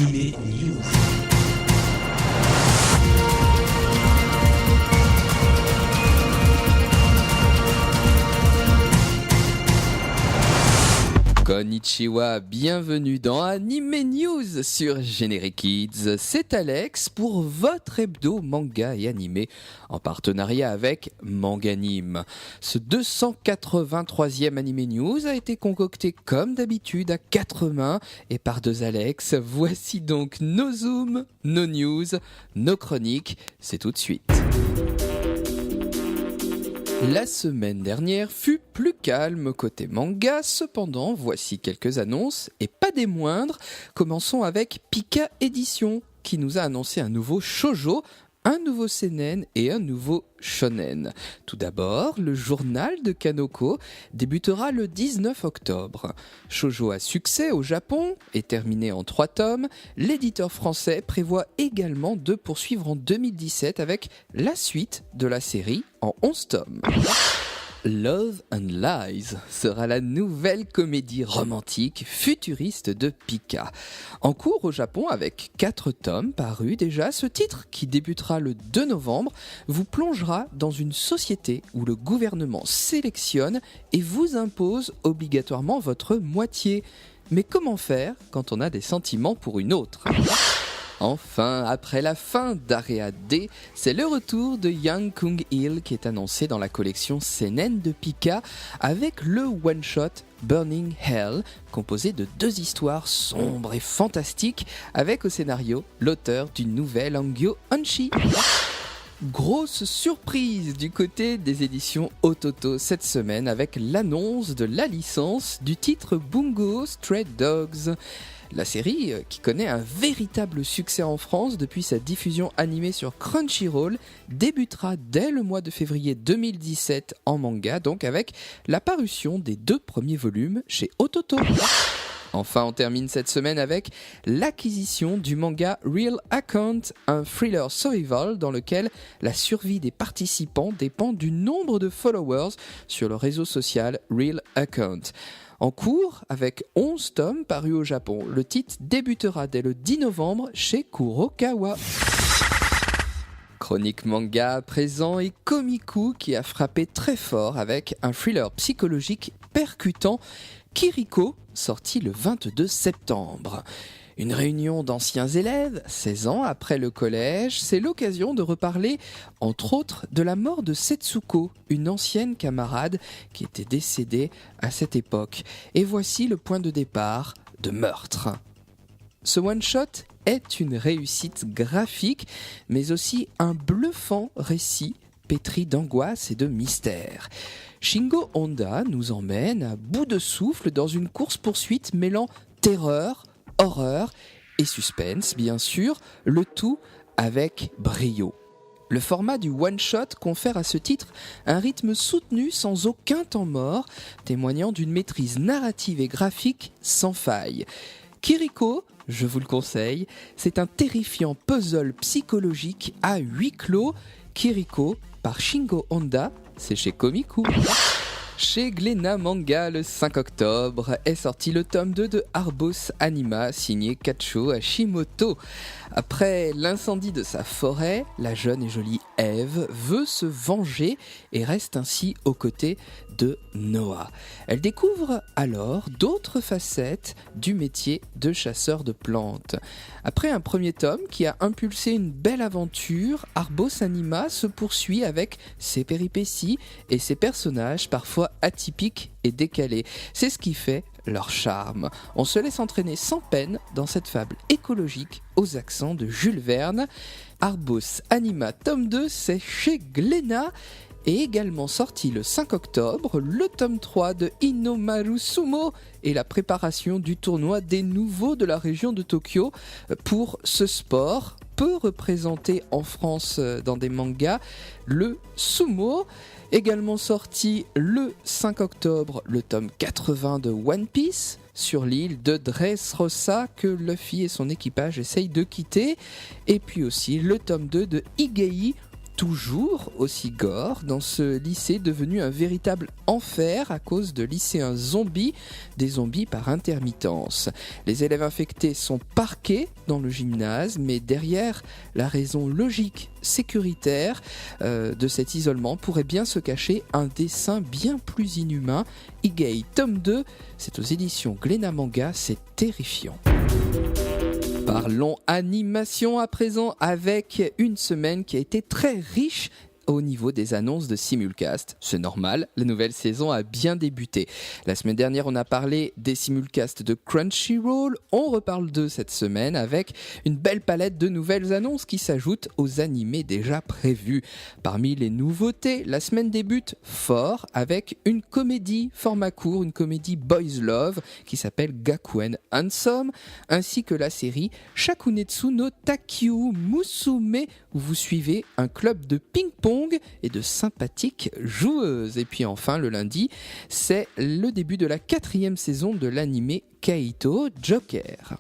Anime News. Konnichiwa, bienvenue dans Anime News sur Générique Kids. C'est Alex pour votre hebdo manga et animé en partenariat avec Manganime. Ce 283e Anime News a été concocté comme d'habitude à 4 mains et par 2 Alex. Voici donc nos zooms, nos news, nos chroniques. C'est tout de suite. La semaine dernière fut plus calme côté manga, cependant voici quelques annonces et pas des moindres. Commençons avec Pika Édition qui nous a annoncé un nouveau shoujo, un nouveau seinen et un nouveau shonen. Tout d'abord, le journal de Kanoko débutera le 19 octobre. Shoujo à succès au Japon et terminé en 3 tomes, l'éditeur français prévoit également de poursuivre en 2017 avec la suite de la série en 11 tomes. Love and Lies sera la nouvelle comédie romantique futuriste de Pika. En cours au Japon avec 4 tomes parus déjà, ce titre, qui débutera le 2 novembre, vous plongera dans une société où le gouvernement sélectionne et vous impose obligatoirement votre moitié. Mais comment faire quand on a des sentiments pour une autre ? Enfin, après la fin d'Area D, c'est le retour de Young Kung-il qui est annoncé dans la collection seinen de Pika avec le one-shot Burning Hell, composé de 2 histoires sombres et fantastiques avec au scénario l'auteur du nouvel Hangyo Onshi. Grosse surprise du côté des éditions Ototo cette semaine avec l'annonce de la licence du titre Bungo Stray Dogs. La série, qui connaît un véritable succès en France depuis sa diffusion animée sur Crunchyroll, débutera dès le mois de février 2017 en manga, donc avec la parution des 2 premiers volumes chez Ototo. Enfin, on termine cette semaine avec l'acquisition du manga Real Account, un thriller survival dans lequel la survie des participants dépend du nombre de followers sur le réseau social Real Account. En cours, avec 11 tomes parus au Japon, le titre débutera dès le 10 novembre chez Kurokawa. Chronique manga à présent et Komiku qui a frappé très fort avec un thriller psychologique percutant, Kiriko, sorti le 22 septembre. Une réunion d'anciens élèves, 16 ans après le collège, c'est l'occasion de reparler, entre autres, de la mort de Setsuko, une ancienne camarade qui était décédée à cette époque. Et voici le point de départ de meurtre. Ce one-shot est une réussite graphique, mais aussi un bluffant récit pétri d'angoisse et de mystère. Shingo Honda nous emmène à bout de souffle dans une course-poursuite mêlant terreur, horreur et suspense, bien sûr, le tout avec brio. Le format du one-shot confère à ce titre un rythme soutenu sans aucun temps mort, témoignant d'une maîtrise narrative et graphique sans faille. Kiriko, je vous le conseille, c'est un terrifiant puzzle psychologique à huis clos. Kiriko par Shingo Honda, c'est chez Komiku. Chez Glénat Manga, le 5 octobre, est sorti le tome 2 de Arbos Anima, signé Kacho Hashimoto. Après l'incendie de sa forêt, la jeune et jolie Eve veut se venger et reste ainsi aux côtés de Noah. Elle découvre alors d'autres facettes du métier de chasseur de plantes. Après un premier tome qui a impulsé une belle aventure, Arbos Anima se poursuit avec ses péripéties et ses personnages parfois atypiques et décalés. C'est ce qui fait leur charme. On se laisse entraîner sans peine dans cette fable écologique aux accents de Jules Verne. Arbos Anima tome 2, c'est chez Glénat. Et également sorti le 5 octobre, le tome 3 de Inomaru Sumo et la préparation du tournoi des nouveaux de la région de Tokyo pour ce sport peu représenté en France dans des mangas, le sumo. Également sorti le 5 octobre, le tome 80 de One Piece sur l'île de Dressrosa que Luffy et son équipage essayent de quitter. Et puis aussi le tome 2 de Igei, toujours aussi gore dans ce lycée devenu un véritable enfer à cause de lycéens zombies, des zombies par intermittence. Les élèves infectés sont parqués dans le gymnase, mais derrière la raison logique, sécuritaire de cet isolement pourrait bien se cacher un dessin bien plus inhumain. Igei tome 2, c'est aux éditions Glénat Manga, c'est terrifiant. Parlons animation à présent avec une semaine qui a été très riche au niveau des annonces de simulcast. C'est normal, la nouvelle saison a bien débuté. La semaine dernière, on a parlé des simulcasts de Crunchyroll. On reparle d'eux cette semaine avec une belle palette de nouvelles annonces qui s'ajoutent aux animés déjà prévus. Parmi les nouveautés, la semaine débute fort avec une comédie format court, une comédie Boys Love qui s'appelle Gakuen Handsome, ainsi que la série Shakunetsu no Takyu Musume où vous suivez un club de ping-pong et de sympathiques joueuses. Et puis enfin, le lundi, c'est le début de la 4e saison de l'animé Kaito Joker.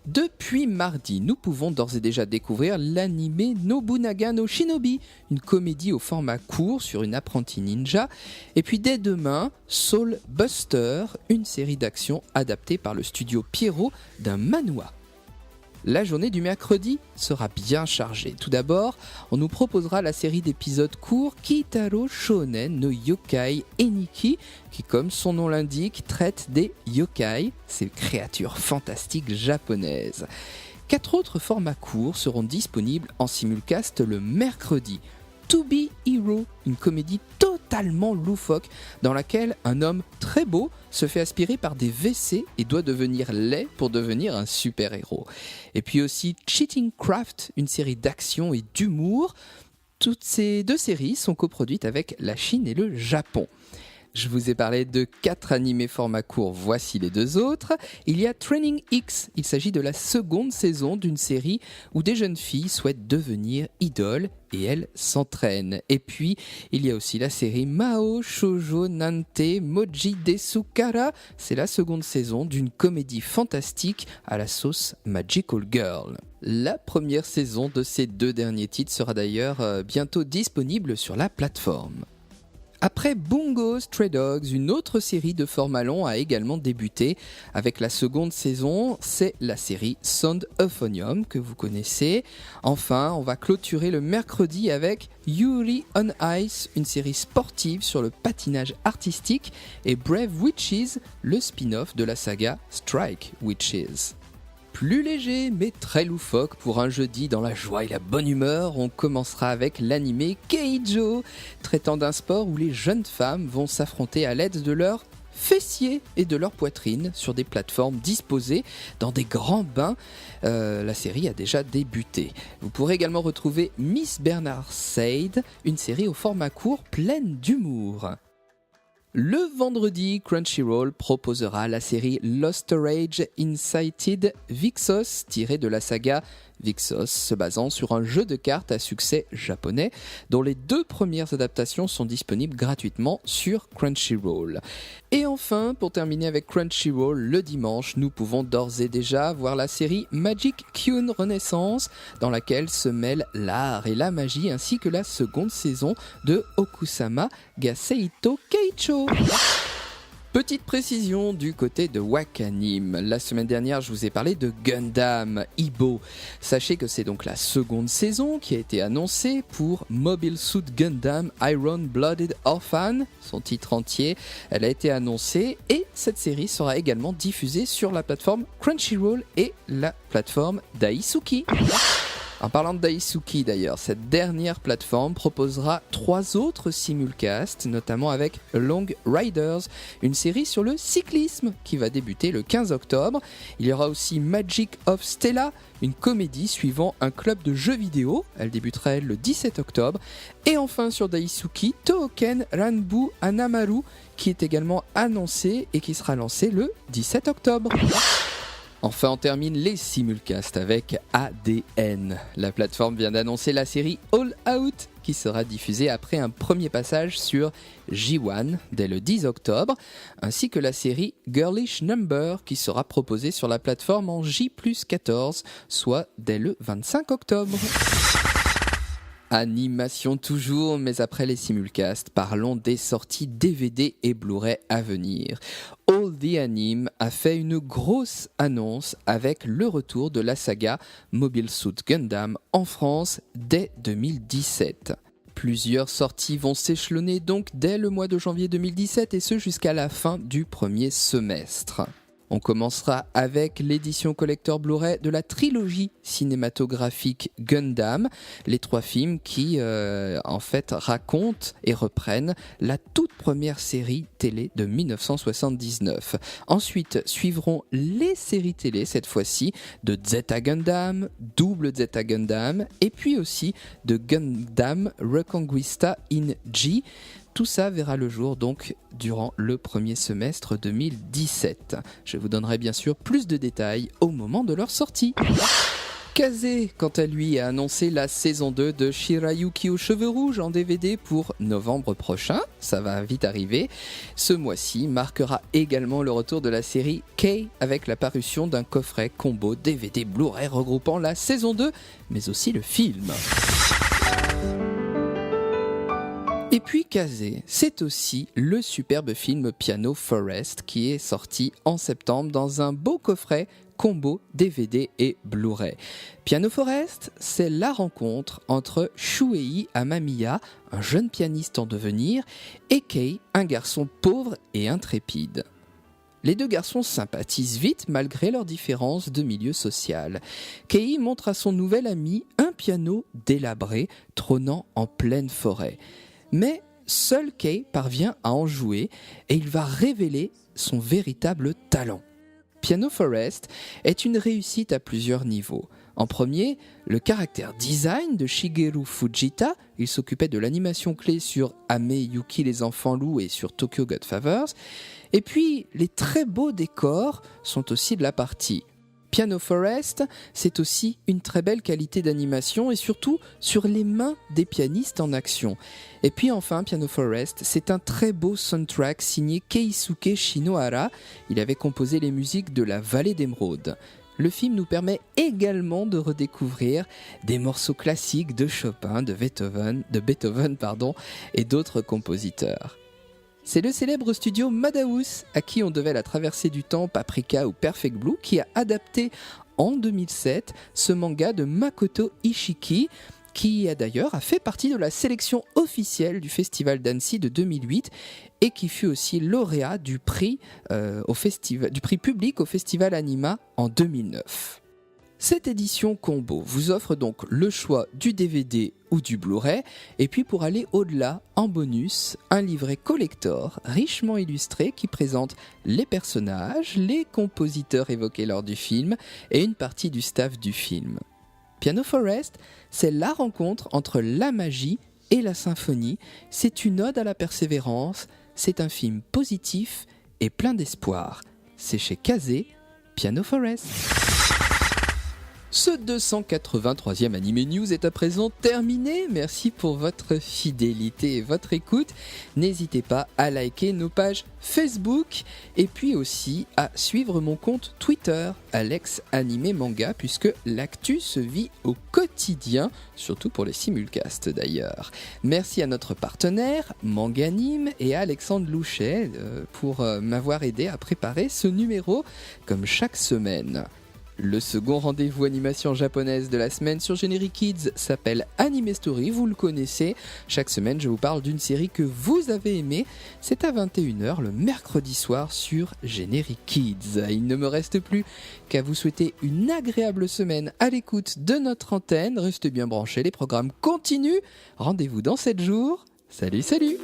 Depuis mardi, nous pouvons d'ores et déjà découvrir l'animé Nobunaga no Shinobi, une comédie au format court sur une apprentie ninja. Et puis dès demain, Soul Buster, une série d'action adaptée par le studio Pierrot d'un manhwa. La journée du mercredi sera bien chargée. Tout d'abord, on nous proposera la série d'épisodes courts Kitaro Shonen no Yokai Eniki, qui, comme son nom l'indique, traite des yokai, ces créatures fantastiques japonaises. 4 autres formats courts seront disponibles en simulcast le mercredi. To Be Hero, une comédie totalement loufoque dans laquelle un homme très beau se fait aspirer par des WC et doit devenir laid pour devenir un super-héros. Et puis aussi Cheating Craft, une série d'action et d'humour. Toutes ces 2 séries sont coproduites avec la Chine et le Japon. Je vous ai parlé de 4 animés format court, voici les 2 autres. Il y a Training X, il s'agit de la 2e saison d'une série où des jeunes filles souhaitent devenir idoles et elles s'entraînent. Et puis, il y a aussi la série Mao Shoujo Nante Moji Desukara, c'est la 2e saison d'une comédie fantastique à la sauce Magical Girl. La première saison de ces 2 derniers titres sera d'ailleurs bientôt disponible sur la plateforme. Après Bungo Stray Dogs, une autre série de format long a également débuté avec la 2e saison, c'est la série Sound Euphonium que vous connaissez. Enfin, on va clôturer le mercredi avec Yuri on Ice, une série sportive sur le patinage artistique, et Brave Witches, le spin-off de la saga Strike Witches. Plus léger mais très loufoque pour un jeudi dans la joie et la bonne humeur, on commencera avec l'animé Keijo, traitant d'un sport où les jeunes femmes vont s'affronter à l'aide de leurs fessiers et de leur poitrine sur des plateformes disposées dans des grands bains. La série a déjà débuté. Vous pourrez également retrouver Miss Bernard Said, une série au format court pleine d'humour. Le vendredi, Crunchyroll proposera la série Lost Rage Incited Vixos, tirée de la saga Vixos, se basant sur un jeu de cartes à succès japonais, dont les 2 premières adaptations sont disponibles gratuitement sur Crunchyroll. Et enfin, pour terminer avec Crunchyroll, le dimanche, nous pouvons d'ores et déjà voir la série Magic Kyun Renaissance, dans laquelle se mêlent l'art et la magie, ainsi que la 2e saison de Okusama ga Seito Keicho. Petite précision du côté de Wakanim. La semaine dernière, je vous ai parlé de Gundam Ibo. Sachez que c'est donc la 2e saison qui a été annoncée pour Mobile Suit Gundam Iron Blooded Orphan, son titre entier. Elle a été annoncée et cette série sera également diffusée sur la plateforme Crunchyroll et la plateforme Daisuki. En parlant de Daisuki d'ailleurs, cette dernière plateforme proposera 3 autres simulcasts, notamment avec Long Riders, une série sur le cyclisme qui va débuter le 15 octobre. Il y aura aussi Magic of Stella, une comédie suivant un club de jeux vidéo. Elle débutera elle, le 17 octobre. Et enfin sur Daisuki, Touken Ranbu Anamaru, qui est également annoncé et qui sera lancé le 17 octobre. Enfin, on termine les simulcasts avec ADN. La plateforme vient d'annoncer la série All Out qui sera diffusée après un premier passage sur J1 dès le 10 octobre, ainsi que la série Girlish Number qui sera proposée sur la plateforme en J+14, soit dès le 25 octobre. Animation toujours, mais après les simulcasts, parlons des sorties DVD et Blu-ray à venir. All the Anime a fait une grosse annonce avec le retour de la saga Mobile Suit Gundam en France dès 2017. Plusieurs sorties vont s'échelonner donc dès le mois de janvier 2017 et ce jusqu'à la fin du premier semestre. On commencera avec l'édition collector Blu-ray de la trilogie cinématographique Gundam, les 3 films qui en fait racontent et reprennent la toute première série télé de 1979. Ensuite suivront les séries télé cette fois-ci de Zeta Gundam, Double Zeta Gundam et puis aussi de Gundam Reconquista in G. Tout ça verra le jour donc durant le premier semestre 2017. Je vous donnerai bien sûr plus de détails au moment de leur sortie. Kazé, quant à lui, a annoncé la saison 2 de Shirayuki aux cheveux rouges en DVD pour novembre prochain. Ça va vite arriver. Ce mois-ci marquera également le retour de la série K avec la parution d'un coffret combo DVD Blu-ray regroupant la saison 2, mais aussi le film. Et puis Kazé, c'est aussi le superbe film Piano Forest qui est sorti en septembre dans un beau coffret combo DVD et Blu-ray. Piano Forest, c'est la rencontre entre Shuei Amamiya, un jeune pianiste en devenir, et Kei, un garçon pauvre et intrépide. Les deux garçons sympathisent vite malgré leurs différences de milieu social. Kei montre à son nouvel ami un piano délabré trônant en pleine forêt. Mais seul Kei parvient à en jouer et il va révéler son véritable talent. Piano Forest est une réussite à plusieurs niveaux. En premier, le caractère design de Shigeru Fujita, il s'occupait de l'animation clé sur Ame Yuki les enfants loups et sur Tokyo Godfathers. Et puis, les très beaux décors sont aussi de la partie. Piano Forest, c'est aussi une très belle qualité d'animation et surtout sur les mains des pianistes en action. Et puis enfin, Piano Forest, c'est un très beau soundtrack signé Keisuke Shinohara. Il avait composé les musiques de La Vallée d'Émeraude. Le film nous permet également de redécouvrir des morceaux classiques de Chopin, de Beethoven, et d'autres compositeurs. C'est le célèbre studio Madhouse, à qui on devait La Traversée du Temps, Paprika ou Perfect Blue, qui a adapté en 2007 ce manga de Makoto Ishiki, qui a fait partie de la sélection officielle du Festival d'Annecy de 2008 et qui fut aussi lauréat du prix public au Festival Anima en 2009. Cette édition combo vous offre donc le choix du DVD ou du Blu-ray, et puis pour aller au-delà, en bonus, un livret collector richement illustré qui présente les personnages, les compositeurs évoqués lors du film et une partie du staff du film. Piano Forest, c'est la rencontre entre la magie et la symphonie, c'est une ode à la persévérance, c'est un film positif et plein d'espoir. C'est chez Kazé, Piano Forest. Ce 283e Anime News est à présent terminé. Merci pour votre fidélité et votre écoute. N'hésitez pas à liker nos pages Facebook et puis aussi à suivre mon compte Twitter, Alex Animé Manga, puisque l'actu se vit au quotidien, surtout pour les simulcasts d'ailleurs. Merci à notre partenaire, Manganime, et à Alexandre Louchet pour m'avoir aidé à préparer ce numéro comme chaque semaine. Le second rendez-vous animation japonaise de la semaine sur Generic Kids s'appelle Anime Story, vous le connaissez. Chaque semaine, je vous parle d'une série que vous avez aimée. C'est à 21h le mercredi soir sur Generic Kids. Il ne me reste plus qu'à vous souhaiter une agréable semaine à l'écoute de notre antenne. Restez bien branchés, les programmes continuent. Rendez-vous dans 7 jours. Salut, salut!